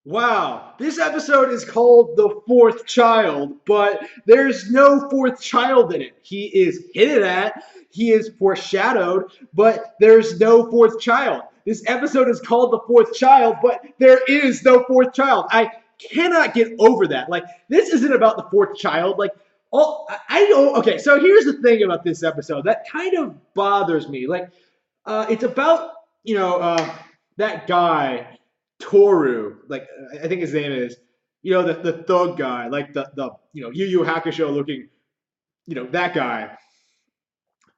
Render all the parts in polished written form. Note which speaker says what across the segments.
Speaker 1: Wow, this episode is called The Fourth Child, but there's no fourth child in it. He is hinted at, he is foreshadowed, but there's no fourth child. This episode is called The Fourth Child, but there is no fourth child. I cannot get over that. Like, this isn't about the fourth child. Like, I don't. Okay, so here's the thing about this episode that kind of bothers me. Like, it's about, you know, that guy Toru, like I think his name is, the thug guy, like the Yu Yu Hakusho looking, that guy,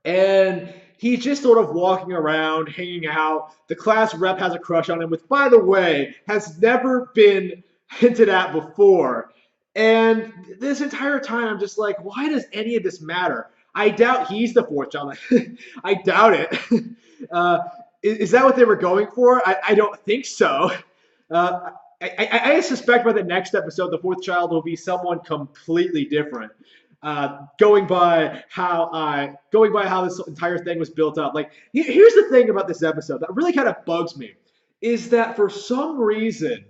Speaker 1: and he's just sort of walking around, hanging out. The class rep has a crush on him, which, by the way, has never been hinted at before. And this entire time, I'm just like, why does any of this matter? I doubt he's the fourth child. I doubt it. Uh, is that what they were going for? I don't think so. Uh, I suspect by the next episode, the fourth child will be someone completely different. Going by how this entire thing was built up. Like, here's the thing about this episode that really kind of bugs me, is that for some reason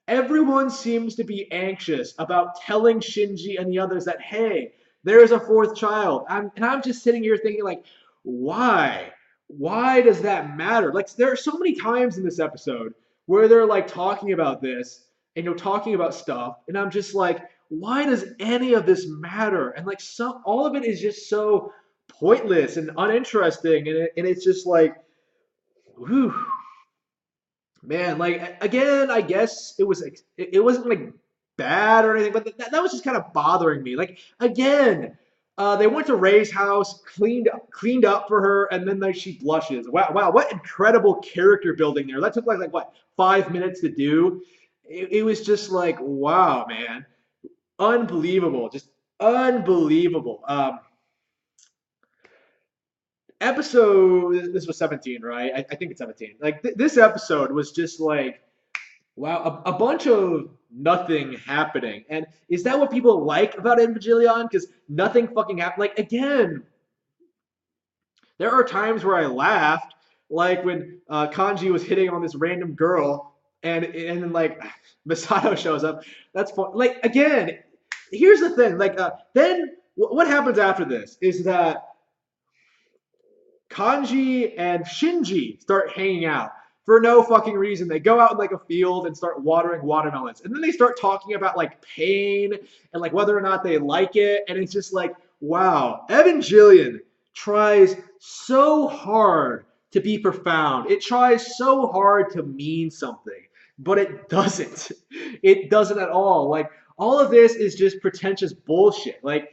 Speaker 1: everyone seems to be anxious about telling Shinji and the others that, hey, there is a fourth child. And I'm just sitting here thinking, like, why? Why does that matter? Like, there are so many times in this episode where they're like talking about this and talking about stuff, and I'm just like, why does any of this matter? And like, all of it is just so pointless and uninteresting, and it's just like, whew, man, like again, I guess it wasn't like bad or anything, but that was just kind of bothering me. Like again, they went to Ray's house, cleaned up for her, and then like she blushes. Wow, what incredible character building there. That took like what 5 minutes to do. It was just like, wow, man, unbelievable, just unbelievable. Episode, this was 17, right? I think it's 17. Like this episode was just like, wow, a bunch of nothing happening. And is that what people like about Evangelion? Because nothing fucking happened. Like, again, there are times where I laughed, like when Kanji was hitting on this random girl, and then like Masato shows up. That's fun. Like, again, here's the thing. Like, then what happens after this is that Kanji and Shinji start hanging out for no fucking reason. They go out in like a field and start watering watermelons. And then they start talking about like pain and like whether or not they like it. And it's just like, wow, Evangelion tries so hard to be profound. It tries so hard to mean something, but it doesn't. It doesn't at all. Like, all of this is just pretentious bullshit. Like,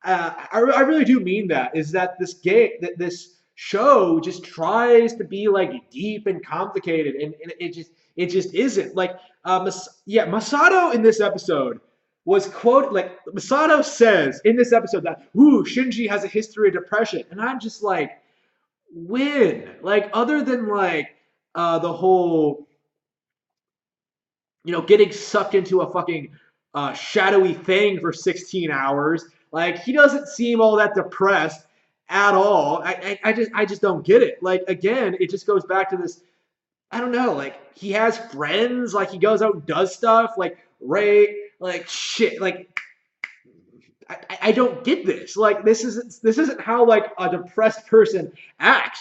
Speaker 1: I really do mean that. Is that this show just tries to be like deep and complicated, and it just isn't. Like, Masato in this episode was quote like Masato says in this episode that ooh, Shinji has a history of depression, and I'm just like, when? Like, other than like the whole getting sucked into a fucking shadowy thing for 16 hours. Like, he doesn't seem all that depressed at all. I just don't get it. Like, again, it just goes back to this. I don't know. Like, he has friends. Like, he goes out and does stuff. Like Ray. Like, shit. Like, I don't get this. Like, this isn't how like a depressed person acts.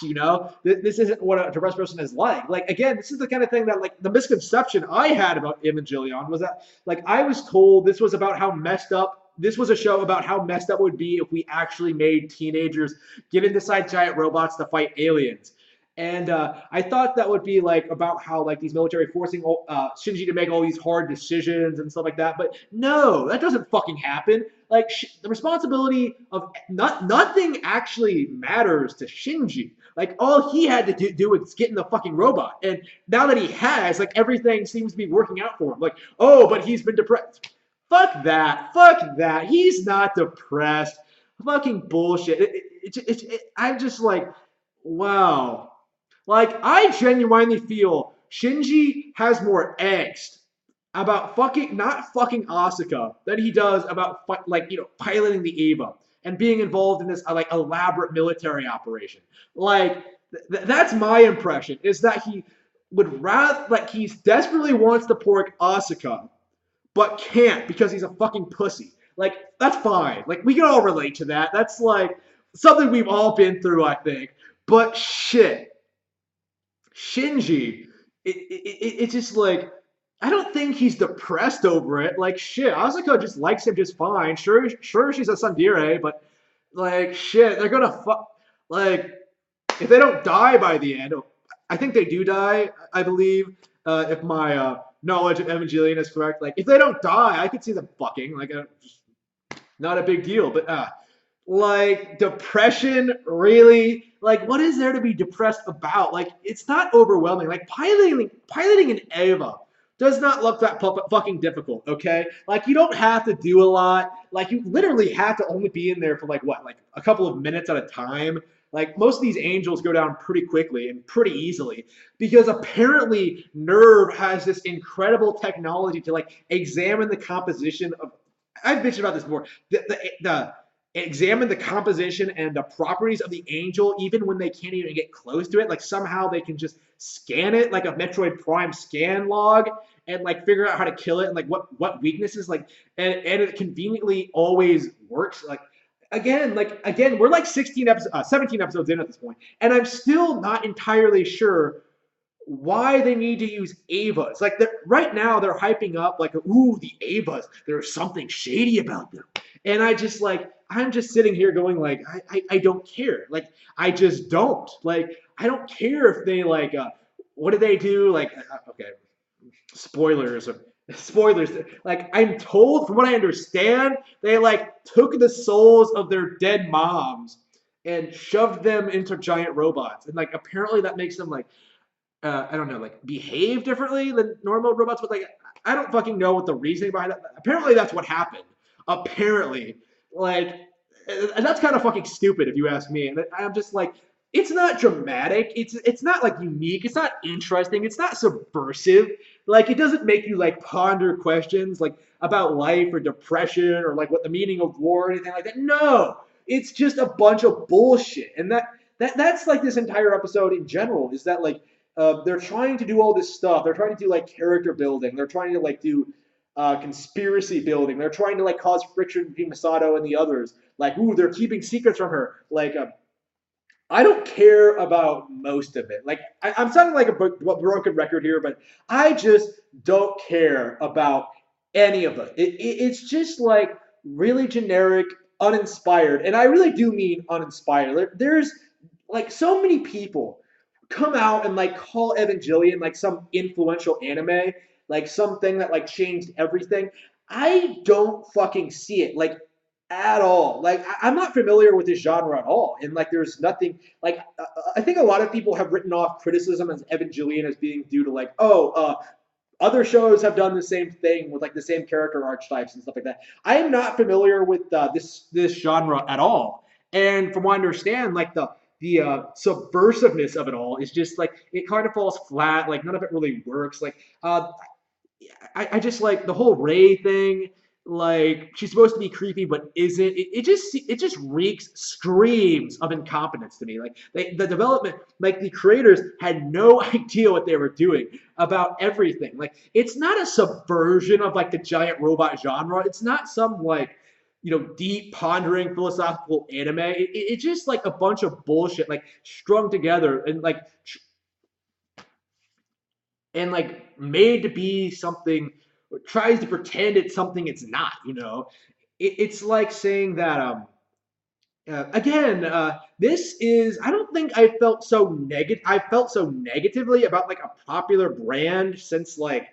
Speaker 1: This isn't what a depressed person is like. Like, again, this is the kind of thing that, like, the misconception I had about Evangelion was that, like, I was told this was about how messed up. This was a show about how messed up it would be if we actually made teenagers get inside giant robots to fight aliens. And I thought that would be like about how like these military forcing Shinji to make all these hard decisions and stuff like that. But no, that doesn't fucking happen. Like, the responsibility of nothing actually matters to Shinji. Like, all he had to do was get in the fucking robot, and now that he has, like, everything seems to be working out for him. Like, oh, but he's been depressed. Fuck that. Fuck that. He's not depressed. Fucking bullshit. I'm just like, wow. Like, I genuinely feel Shinji has more angst about not fucking Asuka than he does about piloting the Eva and being involved in this like elaborate military operation. Like, that's my impression, is that he would rather, like, he desperately wants to pork Asuka, but can't because he's a fucking pussy. Like, that's fine. Like, we can all relate to that. That's like something we've all been through, I think. But shit, Shinji, it's just like, I don't think he's depressed over it. Like, shit, Asuka just likes him just fine. Sure, she's a tsundere, but like, shit, they're gonna fuck. Like, if they don't die by the end, I think they do die. I believe, if my knowledge of Evangelion is correct. Like, if they don't die, I could see them fucking. Like, just not a big deal. But like, depression, really? Like, what is there to be depressed about? Like, it's not overwhelming. Like, piloting an Eva does not look that fucking difficult, okay? Like, you don't have to do a lot. Like, you literally have to only be in there for, like, what? Like, a couple of minutes at a time. Like, most of these angels go down pretty quickly and pretty easily because apparently Nerve has this incredible technology to, like, examine the composition of. I've mentioned about this before. The examine the composition and the properties of the angel even when they can't even get close to it. Like, somehow they can just scan it like a Metroid Prime scan log and, like, figure out how to kill it and, like, what weaknesses, like, and it conveniently always works. Like, we're like 17 episodes in at this point, and I'm still not entirely sure why they need to use Avas. Like, right now they're hyping up like, ooh, the Avas, there's something shady about them. And I'm just sitting here going like, I don't care. Like, I just don't. Like, I don't care if they, like, what do they do? Like, okay, spoilers. Spoilers. Like, I'm told, from what I understand, they, like, took the souls of their dead moms and shoved them into giant robots. And, like, apparently that makes them, like, I don't know, like, behave differently than normal robots. But, like, I don't fucking know what the reasoning behind that. Apparently that's what happened. Apparently. Like, and that's kind of fucking stupid if you ask me. And I'm just like, it's not dramatic. It's not, like, unique. It's not interesting. It's not subversive. Like, it doesn't make you, like, ponder questions, like, about life or depression or, like, what the meaning of war or anything like that. No, it's just a bunch of bullshit. And that's like this entire episode in general is that, like, they're trying to do all this stuff. They're trying to do, like, character building. They're trying to, like, do conspiracy building. They're trying to, like, cause friction between Masato and the others. Like, ooh, they're keeping secrets from her. Like, I don't care about most of it. Like, I'm sounding like a broken record here, but I just don't care about any of it. It's just, like, really generic, uninspired. And I really do mean uninspired. There's, like, so many people come out and, like, call Evangelion, like, some influential anime, like, something that, like, changed everything. I don't fucking see it. Like, at all. Like, I'm not familiar with this genre at all, and, like, there's nothing, like, I think a lot of people have written off criticism as Evangelion as being due to, like, other shows have done the same thing with, like, the same character archetypes and stuff like that. I am not familiar with this genre at all, and from what I understand, like, the subversiveness of it all is just, like, it kind of falls flat. Like, none of it really works. Like, I just, like, the whole Ray thing. Like, she's supposed to be creepy, but isn't. It just screams of incompetence to me. Like, the development, like, the creators had no idea what they were doing about everything. Like, it's not a subversion of, like, the giant robot genre. It's not some, like, deep pondering philosophical anime. It's just, like, a bunch of bullshit, like, strung together and made to be something, tries to pretend it's something it's not. It's like saying that again, this is, I don't think I felt so negatively about, like, a popular brand since, like,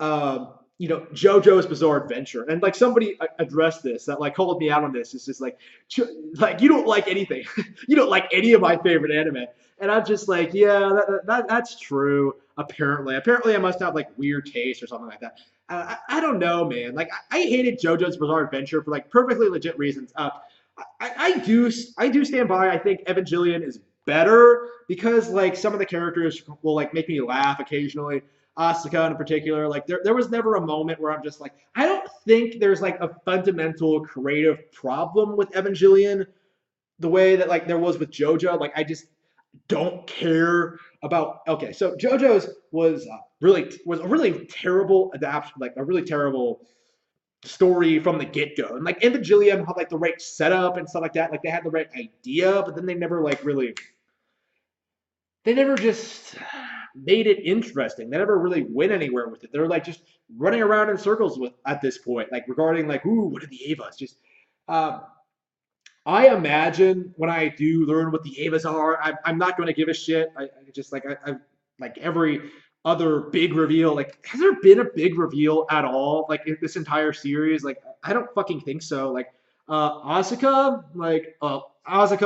Speaker 1: JoJo's Bizarre Adventure. And, like, somebody addressed this, that, like, called me out on this. It's just like, you don't like anything. You don't like any of my favorite anime. And I'm just like, yeah, that's true. Apparently I must have, like, weird taste or something like that. I don't know, man. Like, I hated JoJo's Bizarre Adventure for, like, perfectly legit reasons. I do stand by. I think Evangelion is better because, like, some of the characters will, like, make me laugh occasionally. Asuka in particular, like, there was never a moment where I'm just like, I don't think there's, like, a fundamental creative problem with Evangelion the way that, like, there was with JoJo. Like, I just don't care about okay, so JoJo's was a really terrible adaptation, like a really terrible story from the get go. And like Evangelion had like the right setup and stuff like that. Like they had the right idea, but then they never like really they never just made it interesting. They never really went anywhere with it. They're like just running around in circles with at this point, like regarding like, ooh, what are the Avas? Just um, I imagine when I do learn what the Avas are, I'm not going to give a shit. I just I like every other big reveal. Like, has there been a big reveal at all? Like in this entire series? Like, I don't fucking think so. Like, Asuka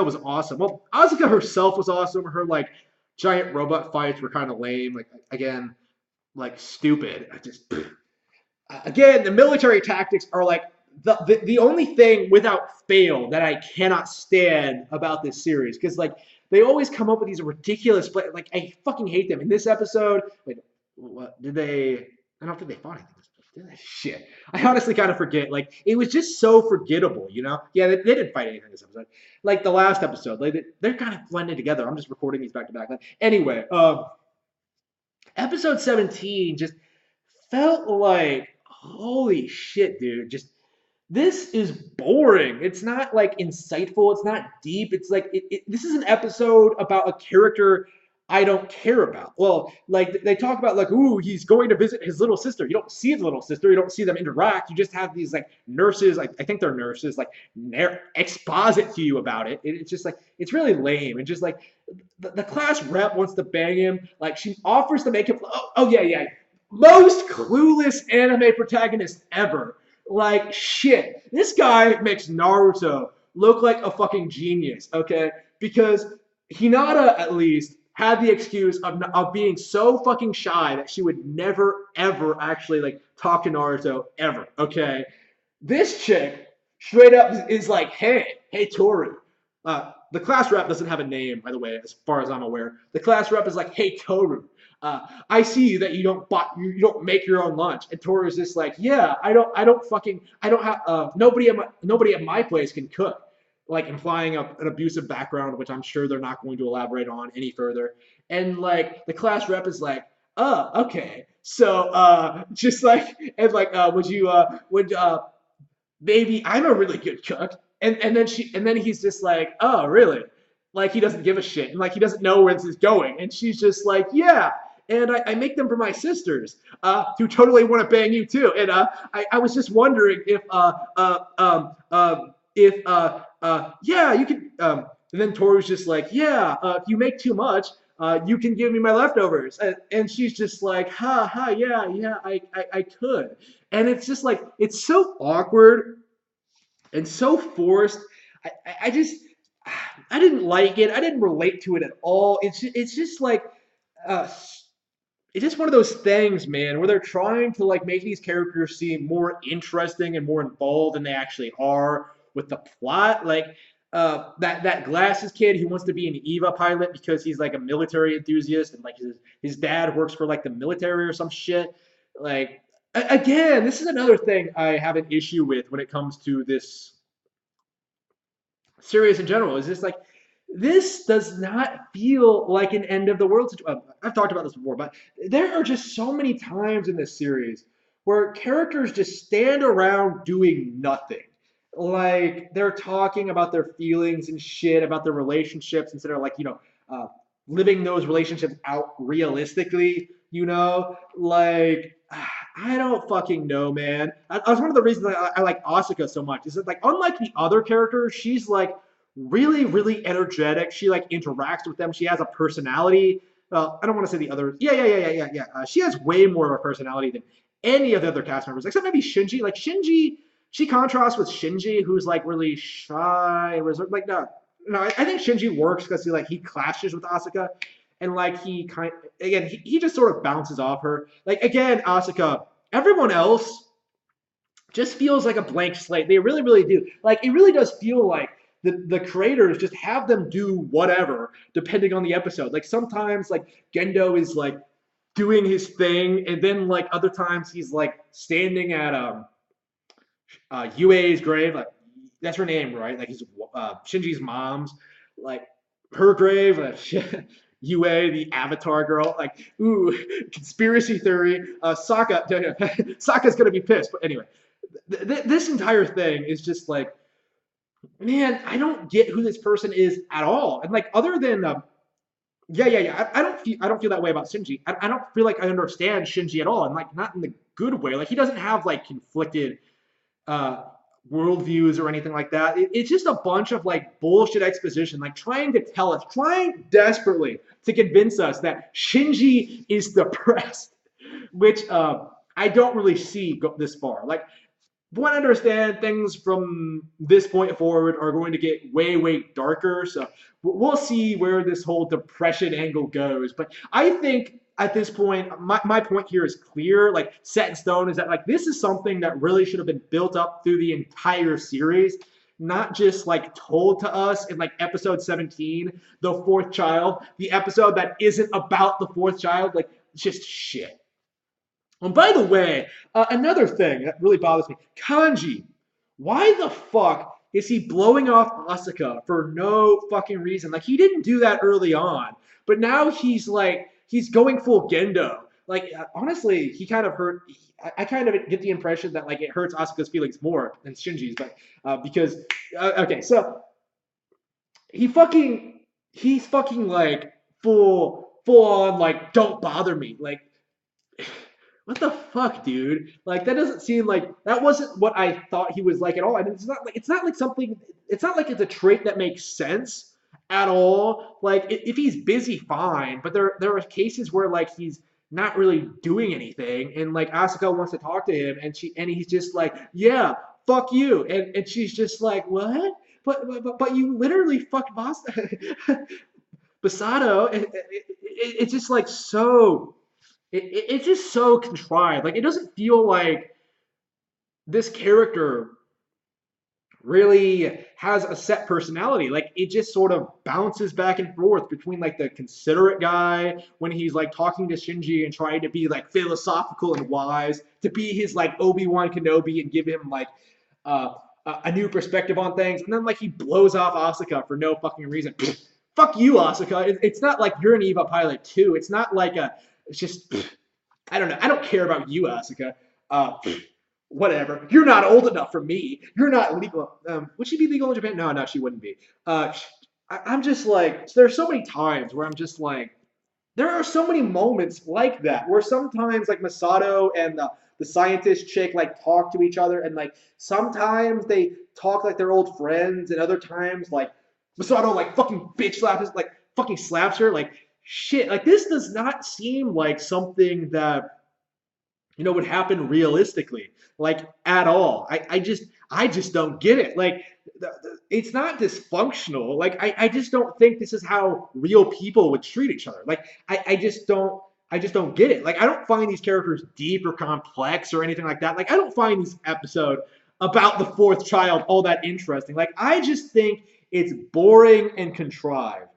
Speaker 1: was awesome. Well, Asuka herself was awesome. Her like giant robot fights were kind of lame. Like again, like stupid. I just again, the military tactics are like the only thing without fail that I cannot stand about this series because like they always come up with these ridiculous, but like I fucking hate them. In this episode, wait, what did they? I don't think they fought anything. Shit, I honestly kind of forget. Like it was just so forgettable, you know? Yeah, they didn't fight anything this episode. Like the last episode, like they're kind of blended together. I'm just recording these back to back. Anyway, episode 17 just felt like holy shit, dude. Just this is boring. It's not like insightful. It's not deep. It's like this is an episode about a character I don't care about. Well, like they talk about like, ooh, he's going to visit his little sister. You don't see his little sister. You don't see them interact. You just have these like nurses. I think they're nurses. Like exposit to you about it. It's just like it's really lame. And just like the class rep wants to bang him. Like she offers to make him. Oh yeah, yeah. Most clueless anime protagonist ever. Like shit. This guy makes Naruto look like a fucking genius, okay? Because Hinata at least had the excuse of being so fucking shy that she would never ever actually like talk to Naruto ever, okay? This chick straight up is like, hey Tori. The class rep doesn't have a name, by the way, as far as I'm aware. The class rep is like, hey Toru, I see that you don't make your own lunch. And Toru's just like, yeah, I don't have nobody at my place can cook, like implying an abusive background, which I'm sure they're not going to elaborate on any further. And like the class rep is like, oh, okay, so just like and like would baby, I'm a really good cook. And then he's just like, oh really? Like he doesn't give a shit. And like he doesn't know where this is going. And she's just like, yeah. And I make them for my sisters, who totally want to bang you too. And I was just wondering if yeah, you can and then Toru's just like, yeah, if you make too much, you can give me my leftovers. And she's just like, yeah, I could. And it's just like, it's so awkward and so forced. I just, I didn't like it. I didn't relate to it at all. It's just like, uh, it's just one of those things, man, where they're trying to like make these characters seem more interesting and more involved than they actually are with the plot. Like that glasses kid who wants to be an Eva pilot because he's like a military enthusiast and like his dad works for like the military or some shit. Like again, this is another thing I have an issue with when it comes to this series in general. Is just like this does not feel like an end of the world situation. I've talked about this before, but there are just so many times in this series where characters just stand around doing nothing. Like they're talking about their feelings and shit, about their relationships instead of like, living those relationships out realistically, Like, I don't fucking know, man. That's one of the reasons I like Asuka so much. Is that like unlike the other characters, she's like really, really energetic. She like interacts with them. She has a personality. Well, I don't want to say the other. Yeah. She has way more of a personality than any of the other cast members, except maybe Shinji. Like Shinji, she contrasts with Shinji, who's like really shy, reserved. Like no, I think Shinji works because he clashes with Asuka, and like he just sort of bounces off her. Like again, Asuka, everyone else just feels like a blank slate. They really, really do. Like it really does feel like the creators just have them do whatever depending on the episode. Like sometimes like Gendo is like doing his thing, and then like other times he's like standing at Yue's grave. Like that's her name, right? Like he's Shinji's mom's, like her grave. UA, the Avatar girl, like, ooh, conspiracy theory. Sokka, Sokka's gonna be pissed. But anyway, this entire thing is just like, man, I don't get who this person is at all. And like, other than yeah. I don't feel that way about Shinji. I don't feel like I understand Shinji at all, and like not in the good way. Like he doesn't have like conflicted uh, worldviews or anything like that. It's just a bunch of like bullshit exposition, like trying to tell us, trying desperately to convince us that Shinji is depressed, which I don't really see go this far. Like, but I understand things from this point forward are going to get way darker. So we'll see where this whole depression angle goes. But I think at this point, my point here is clear, like set in stone, is that like this is something that really should have been built up through the entire series, not just like told to us in like episode 17, the fourth child, the episode that isn't about the fourth child, like just shit. And by the way, another thing that really bothers me, Kanji. Why the fuck is he blowing off Asuka for no fucking reason? Like, he didn't do that early on, but now he's like, he's going full Gendo. Like, honestly, he kind of hurt. I kind of get the impression that, like, it hurts Asuka's feelings more than Shinji's, but because, okay, so he's fucking, like, full on, like, don't bother me. Like, what the fuck, dude? Like that doesn't seem like that wasn't what I thought he was like at all. I mean, it's not like something. It's not like it's a trait that makes sense at all. Like if he's busy, fine. But there are cases where like he's not really doing anything, and like Asuka wants to talk to him, and he's just like, yeah, fuck you, and she's just like, what? But you literally fucked Basato. It's just like so it's just so contrived. Like it doesn't feel like this character really has a set personality. Like it just sort of bounces back and forth between like the considerate guy when he's like talking to Shinji and trying to be like philosophical and wise, to be his like Obi-Wan Kenobi and give him like uh, a new perspective on things, and then like he blows off Asuka for no fucking reason. Fuck you, Asuka. It's not like you're an Eva pilot too. It's not like a. It's just I don't know. I don't care about you, Asuka. Whatever. You're not old enough for me. You're not legal. Would she be legal in Japan? No, she wouldn't be. I'm just like, there's so many times where I'm just like, there are so many moments like that where sometimes like Masato and the scientist chick like talk to each other, and like sometimes they talk like they're old friends, and other times like Masato like fucking bitch slaps, like fucking slaps her, like shit. Like this does not seem like something that would happen realistically, like at all. I just don't get it. Like it's not dysfunctional. Like I just don't think this is how real people would treat each other. Like I just don't get it. Like I don't find these characters deep or complex or anything like that. Like I don't find this episode about the fourth child all that interesting. Like I just think it's boring and contrived.